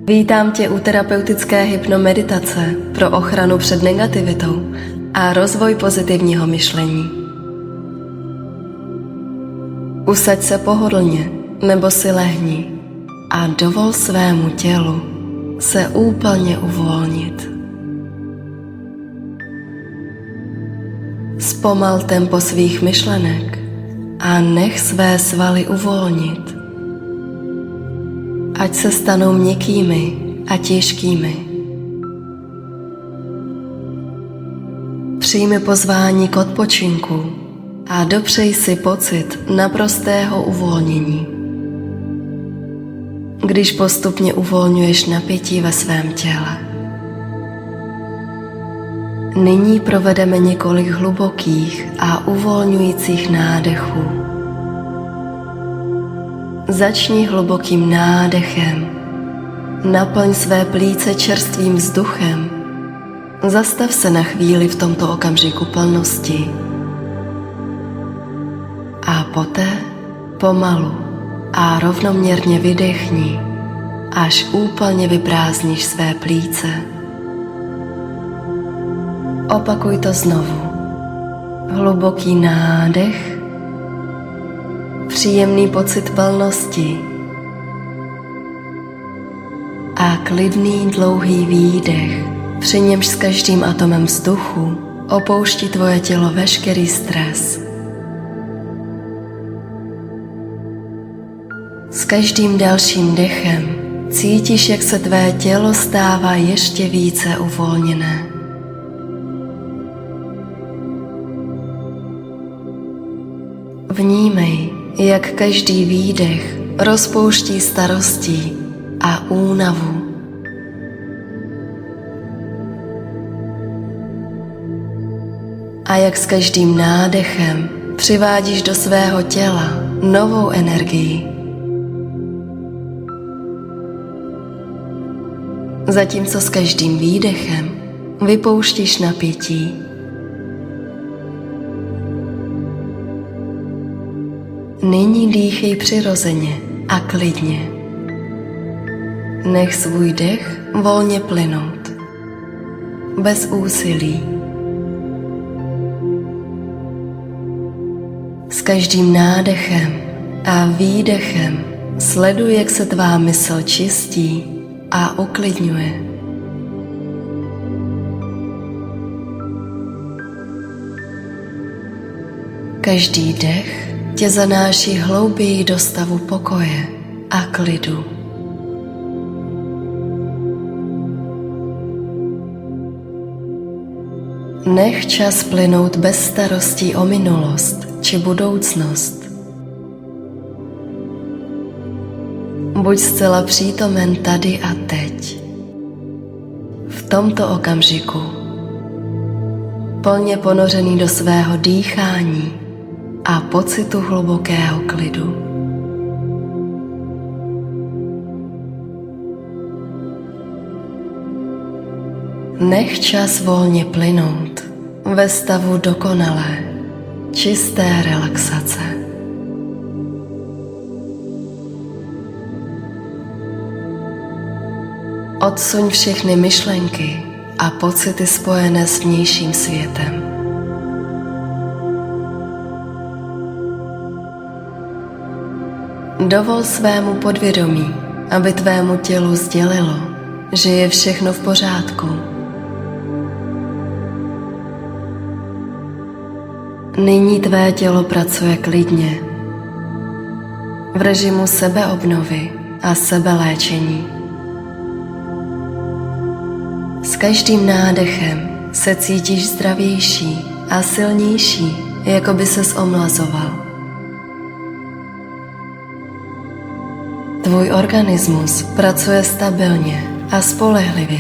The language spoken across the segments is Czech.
Vítám tě u terapeutické hypnomeditace pro ochranu před negativitou a rozvoj pozitivního myšlení. Usaď se pohodlně nebo si lehni a dovol svému tělu se úplně uvolnit. Zpomal tempo svých myšlenek a nech své svaly uvolnit. Ať se stanou měkkými a těžkými. Přijmi pozvání k odpočinku a dopřej si pocit naprostého uvolnění. Když postupně uvolňuješ napětí ve svém těle. Nyní provedeme několik hlubokých a uvolňujících nádechů. Začni hlubokým nádechem. Naplň své plíce čerstvým vzduchem. Zastav se na chvíli v tomto okamžiku plnosti. A poté pomalu a rovnoměrně vydechni, až úplně vyprázdníš své plíce. Opakuj to znovu. Hluboký nádech, příjemný pocit plnosti a klidný dlouhý výdech, při němž s každým atomem vzduchu opouští tvoje tělo veškerý stres. S každým dalším dechem cítíš, jak se tvé tělo stává ještě více uvolněné. Vnímej, jak každý výdech rozpouští starosti a únavu. A jak s každým nádechem přivádíš do svého těla novou energii. Zatímco s každým výdechem vypouštíš napětí. Nyní dýchej přirozeně a klidně. Nech svůj dech volně plynout. Bez úsilí. S každým nádechem a výdechem sleduj, jak se tvá mysl čistí a uklidňuje. Každý dech tě zanáší hlouběji do stavu pokoje a klidu. Nech čas plynout bez starostí o minulost či budoucnost. Buď zcela přítomen tady a teď, v tomto okamžiku, plně ponořený do svého dýchání a pocitu hlubokého klidu. Nech čas volně plynout ve stavu dokonalé, čisté relaxace. Odsuň všechny myšlenky a pocity spojené s vnějším světem. Dovol svému podvědomí, aby tvému tělu sdělilo, že je všechno v pořádku. Nyní tvé tělo pracuje klidně, v režimu sebeobnovy a sebeléčení. S každým nádechem se cítíš zdravější a silnější, jako by ses omlazoval. Tvůj organismus pracuje stabilně a spolehlivě.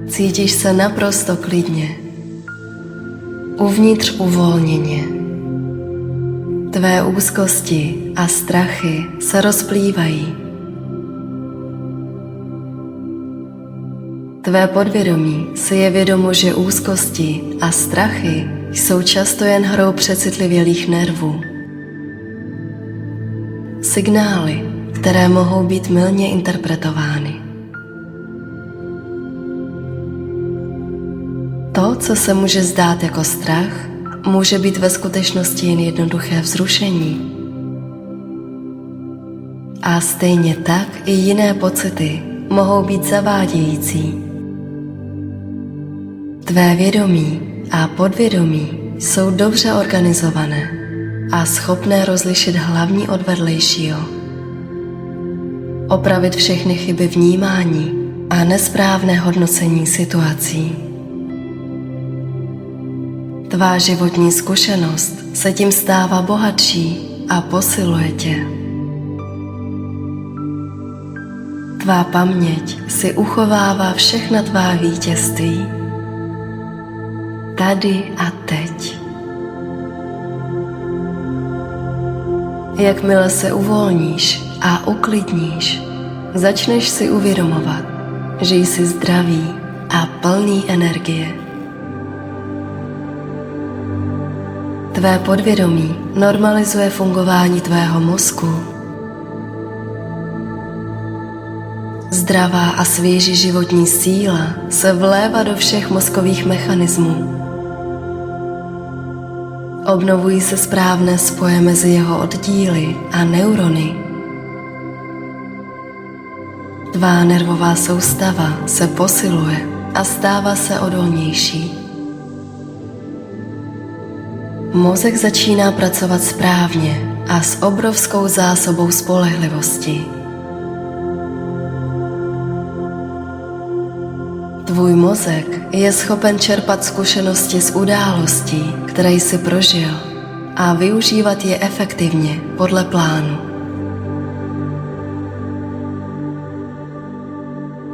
Cítíš se naprosto klidně, uvnitř uvolněně. Tvé úzkosti a strachy se rozplývají. Tvé podvědomí si je vědomo, že úzkosti a strachy jsou často jen hrou přecitlivělých nervů. signály, které mohou být mylně interpretovány. To, co se může zdát jako strach, může být ve skutečnosti jen jednoduché vzrušení. A stejně tak i jiné pocity mohou být zavádějící. Tvé vědomí a podvědomí jsou dobře organizované a schopné rozlišit hlavní od vedlejšího. Opravit všechny chyby vnímání a nesprávné hodnocení situací. Tvá životní zkušenost se tím stává bohatší a posiluje tě. Tvá paměť si uchovává všechna tvá vítězství. Tady a teď. Jakmile se uvolníš a uklidníš, začneš si uvědomovat, že jsi zdravý a plný energie. Tvé podvědomí normalizuje fungování tvého mozku. Zdravá a svěží životní síla se vlévá do všech mozkových mechanismů. Obnovují se správné spoje mezi jeho oddíly a neurony. Tvá nervová soustava se posiluje a stává se odolnější. Mozek začíná pracovat správně a s obrovskou zásobou spolehlivosti. Tvůj mozek je schopen čerpat zkušenosti z událostí, které jsi prožil, a využívat je efektivně podle plánu.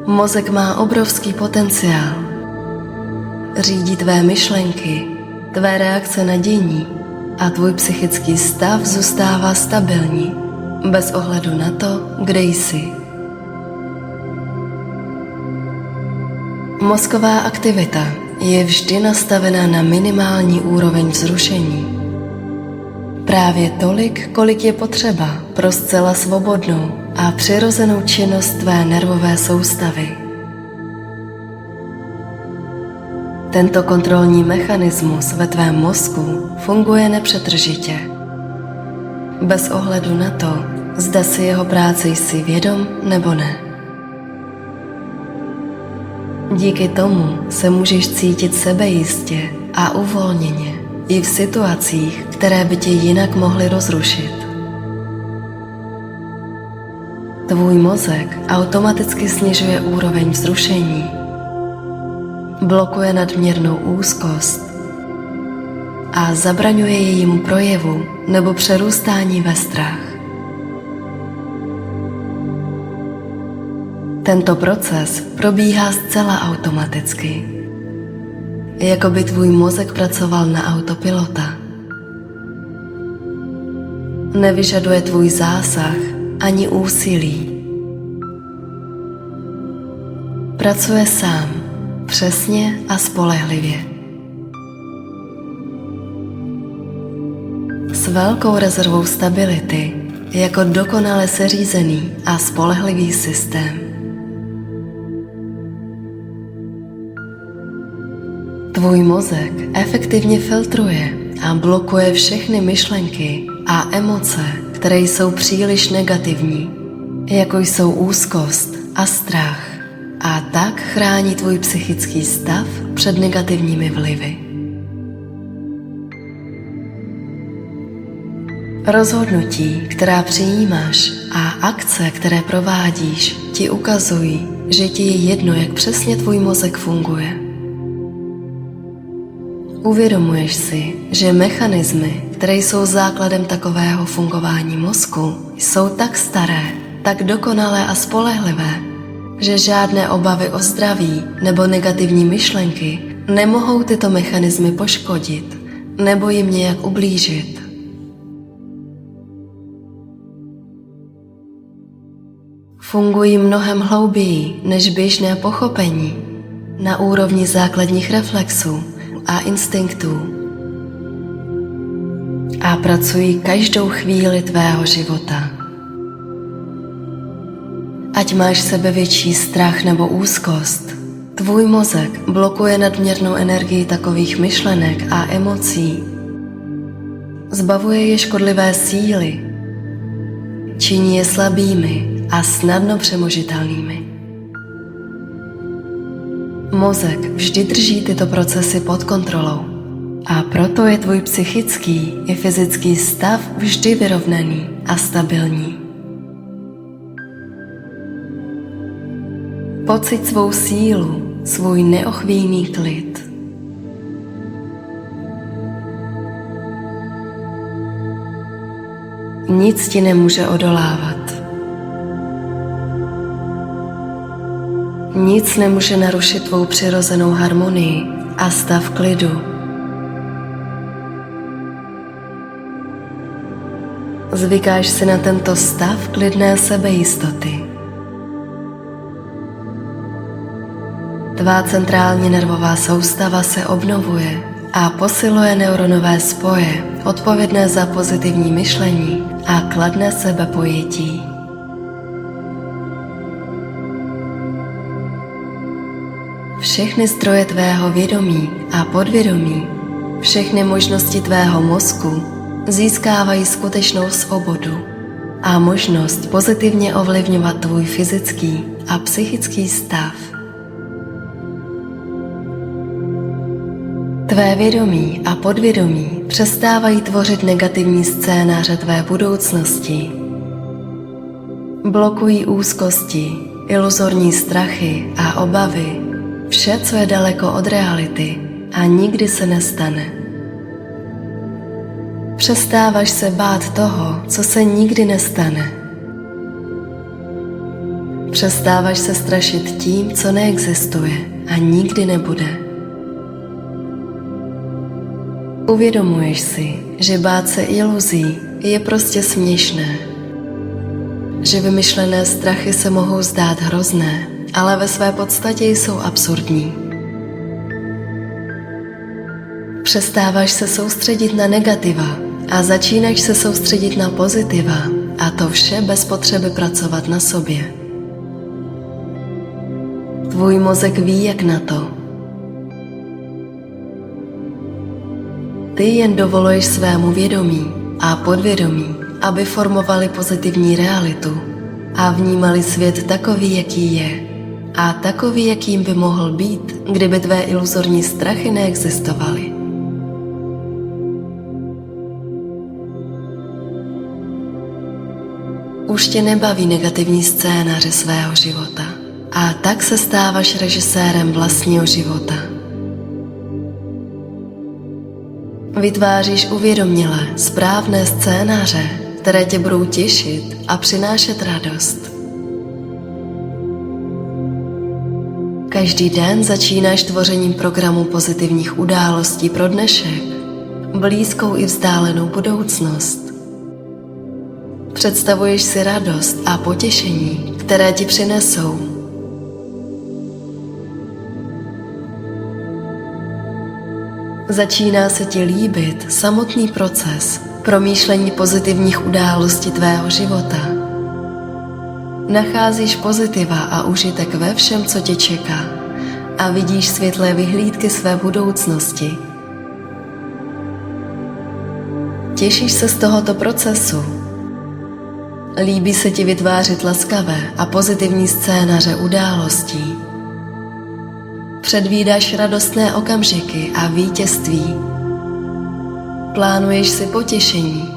Mozek má obrovský potenciál. Řídí tvé myšlenky, tvé reakce na dění a tvůj psychický stav zůstává stabilní, bez ohledu na to, kde jsi. Mozková aktivita je vždy nastavená na minimální úroveň vzrušení. Právě tolik, kolik je potřeba pro zcela svobodnou a přirozenou činnost tvé nervové soustavy. Tento kontrolní mechanismus ve tvém mozku funguje nepřetržitě. Bez ohledu na to, zda si jeho práci jsi vědom nebo ne. Díky tomu se můžeš cítit sebejistě a uvolněně i v situacích, které by tě jinak mohly rozrušit. Tvůj mozek automaticky snižuje úroveň vzrušení, blokuje nadměrnou úzkost a zabraňuje jejímu projevu nebo přerůstání ve strach. Tento proces probíhá zcela automaticky, jako by tvůj mozek pracoval na autopilota. Nevyžaduje tvůj zásah ani úsilí. Pracuje sám, přesně a spolehlivě. S velkou rezervou stability, jako dokonale seřízený a spolehlivý systém. Tvůj mozek efektivně filtruje a blokuje všechny myšlenky a emoce, které jsou příliš negativní, jako jsou úzkost a strach, a tak chrání tvůj psychický stav před negativními vlivy. Rozhodnutí, která přijímáš, a akce, které provádíš, ti ukazují, že ti je jedno, jak přesně tvůj mozek funguje. Uvědomuješ si, že mechanismy, které jsou základem takového fungování mozku, jsou tak staré, tak dokonalé a spolehlivé, že žádné obavy o zdraví nebo negativní myšlenky nemohou tyto mechanismy poškodit nebo jim nějak ublížit. Fungují mnohem hlouběji než běžné pochopení na úrovni základních reflexů a instinktů a pracují každou chvíli tvého života Ať máš sebevětší strach nebo úzkost, tvůj mozek blokuje nadměrnou energii takových myšlenek a emocí. Zbavuje je škodlivé síly, činí je slabými a snadno přemožitelnými. Mozek vždy drží tyto procesy pod kontrolou a proto je tvůj psychický i fyzický stav vždy vyrovnaný a stabilní. Pocit svou sílu, svůj neochvějný klid. Nic ti nemůže odolávat. Nic nemůže narušit tvou přirozenou harmonii a stav klidu. Zvykáš si na tento stav klidné sebejistoty. Tvá centrální nervová soustava se obnovuje a posiluje neuronové spoje odpovědné za pozitivní myšlení a kladné sebepojetí. Všechny zdroje tvého vědomí a podvědomí, všechny možnosti tvého mozku získávají skutečnou svobodu a možnost pozitivně ovlivňovat tvůj fyzický a psychický stav. Tvé vědomí a podvědomí přestávají tvořit negativní scénáře tvé budoucnosti. Blokují úzkosti, iluzorní strachy a obavy, vše, co je daleko od reality a nikdy se nestane. Přestáváš se bát toho, co se nikdy nestane. Přestáváš se strašit tím, co neexistuje a nikdy nebude. Uvědomuješ si, že bát se iluzí je prostě směšné. Že vymyšlené strachy se mohou zdát hrozné, ale ve své podstatě jsou absurdní. Přestáváš se soustředit na negativa a začínáš se soustředit na pozitiva, a to vše bez potřeby pracovat na sobě. Tvůj mozek ví, jak na to. Ty jen dovoluješ svému vědomí a podvědomí, aby formovali pozitivní realitu a vnímali svět takový, jaký je a takový, jakým by mohl být, kdyby tvé iluzorní strachy neexistovaly. Už tě nebaví negativní scénáře svého života a tak se stáváš režisérem vlastního života. Vytváříš uvědomělé, správné scénáře, které tě budou těšit a přinášet radost. Každý den začínáš tvořením programu pozitivních událostí pro dnešek, blízkou i vzdálenou budoucnost. Představuješ si radost a potěšení, které ti přinesou. Začíná se ti líbit samotný proces promýšlení pozitivních událostí tvého života. Nacházíš pozitiva a užitek ve všem, co tě čeká, a vidíš světlé vyhlídky své budoucnosti. Těšíš se z tohoto procesu. Líbí se ti vytvářet laskavé a pozitivní scénáře událostí. Předvídáš radostné okamžiky a vítězství. Plánuješ si potěšení.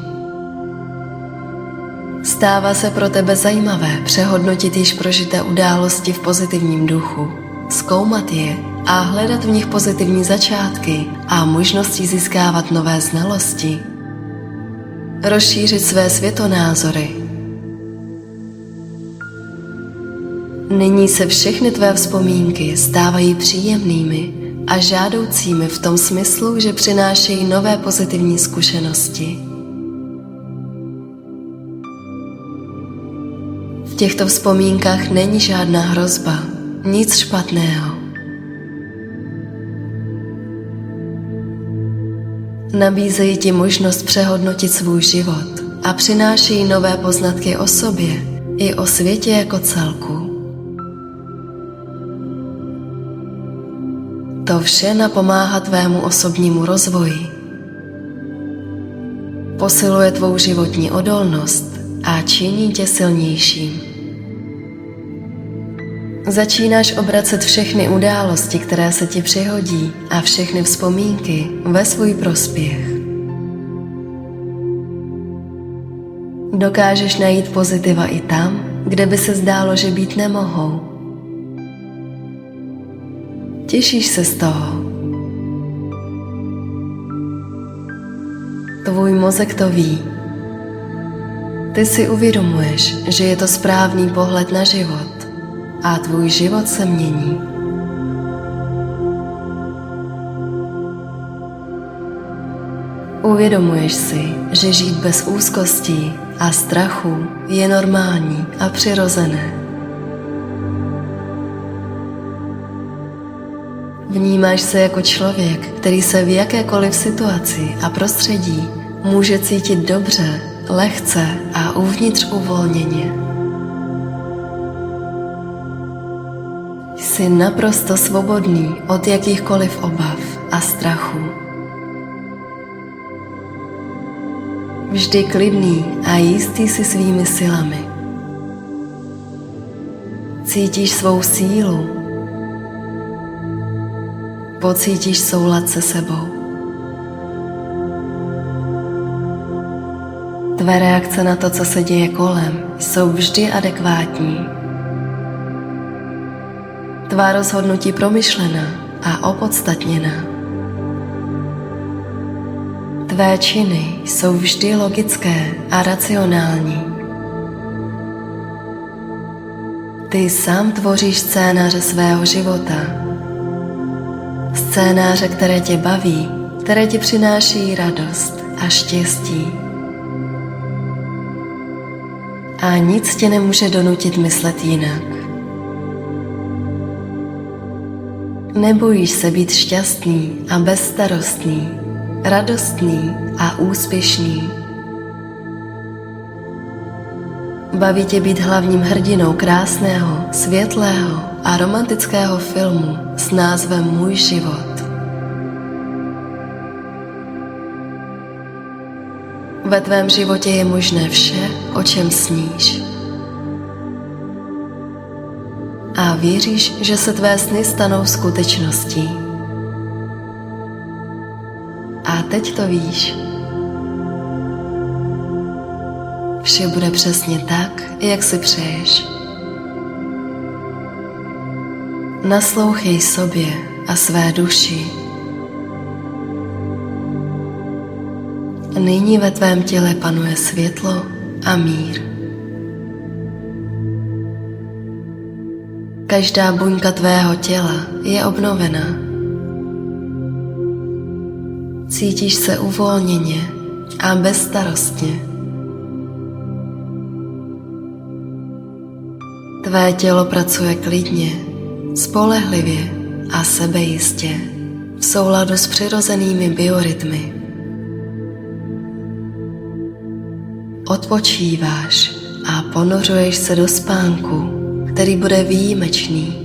Stává se pro tebe zajímavé přehodnotit již prožité události v pozitivním duchu, zkoumat je a hledat v nich pozitivní začátky a možnosti získávat nové znalosti. Rozšířit své světonázory. Nyní se všechny tvé vzpomínky stávají příjemnými a žádoucími v tom smyslu, že přinášejí nové pozitivní zkušenosti. V těchto vzpomínkách není žádná hrozba, nic špatného. Nabízejí ti možnost přehodnotit svůj život a přinášejí nové poznatky o sobě i o světě jako celku. To vše napomáhá tvému osobnímu rozvoji, posiluje tvou životní odolnost a činí tě silnějším. Začínáš obracet všechny události, které se ti přihodí, a všechny vzpomínky ve svůj prospěch. Dokážeš najít pozitiva i tam, kde by se zdálo, že být nemohou. Těšíš se z toho. Tvůj mozek to ví. Ty si uvědomuješ, že je to správný pohled na život a tvůj život se mění. Uvědomuješ si, že žít bez úzkostí a strachu je normální a přirozené. Vnímáš se jako člověk, který se v jakékoliv situaci a prostředí může cítit dobře, lehce a uvnitř uvolněně. Jsi naprosto svobodný od jakýchkoliv obav a strachu. Vždy klidný a jistý si svými silami. Cítíš svou sílu. Pocítíš soulad se sebou. Tvé reakce na to, co se děje kolem, jsou vždy adekvátní. Tvá rozhodnutí promyšlená a opodstatněná. Tvé činy jsou vždy logické a racionální. Ty sám tvoříš scénáře svého života. Scénáře, které tě baví, které ti přináší radost a štěstí. A nic tě nemůže donutit myslet jinak. Nebojíš se být šťastný a bezstarostný, radostný a úspěšný. Baví tě být hlavním hrdinou krásného, světlého a romantického filmu s názvem Můj život. Ve tvém životě je možné vše, o čem sníš. A věříš, že se tvé sny stanou skutečností. A teď to víš. Vše bude přesně tak, jak si přeješ. Naslouchej sobě a své duši. Nyní ve tvém těle panuje světlo a mír. Každá buňka tvého těla je obnovena. Cítíš se uvolněně a bezstarostně. Tvé tělo pracuje klidně, spolehlivě a sebejistě, v souladu s přirozenými biorytmy. Odpočíváš a ponořuješ se do spánku, který bude výjimečný.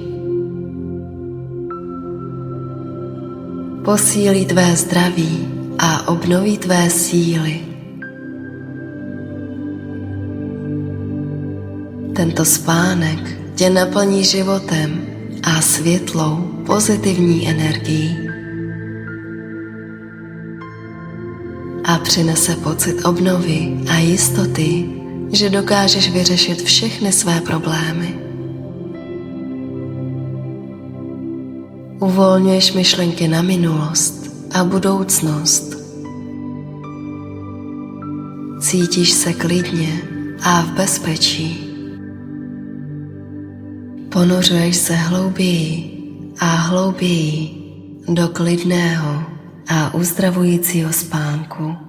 Posílí tvé zdraví a obnoví tvé síly. Tento spánek tě naplní životem a světlou, pozitivní energií. A přinese pocit obnovy a jistoty, že dokážeš vyřešit všechny své problémy. Uvolňuješ myšlenky na minulost a budoucnost. Cítíš se klidně a v bezpečí. Ponořuješ se hlouběji a hlouběji do klidného a uzdravujícího spánku.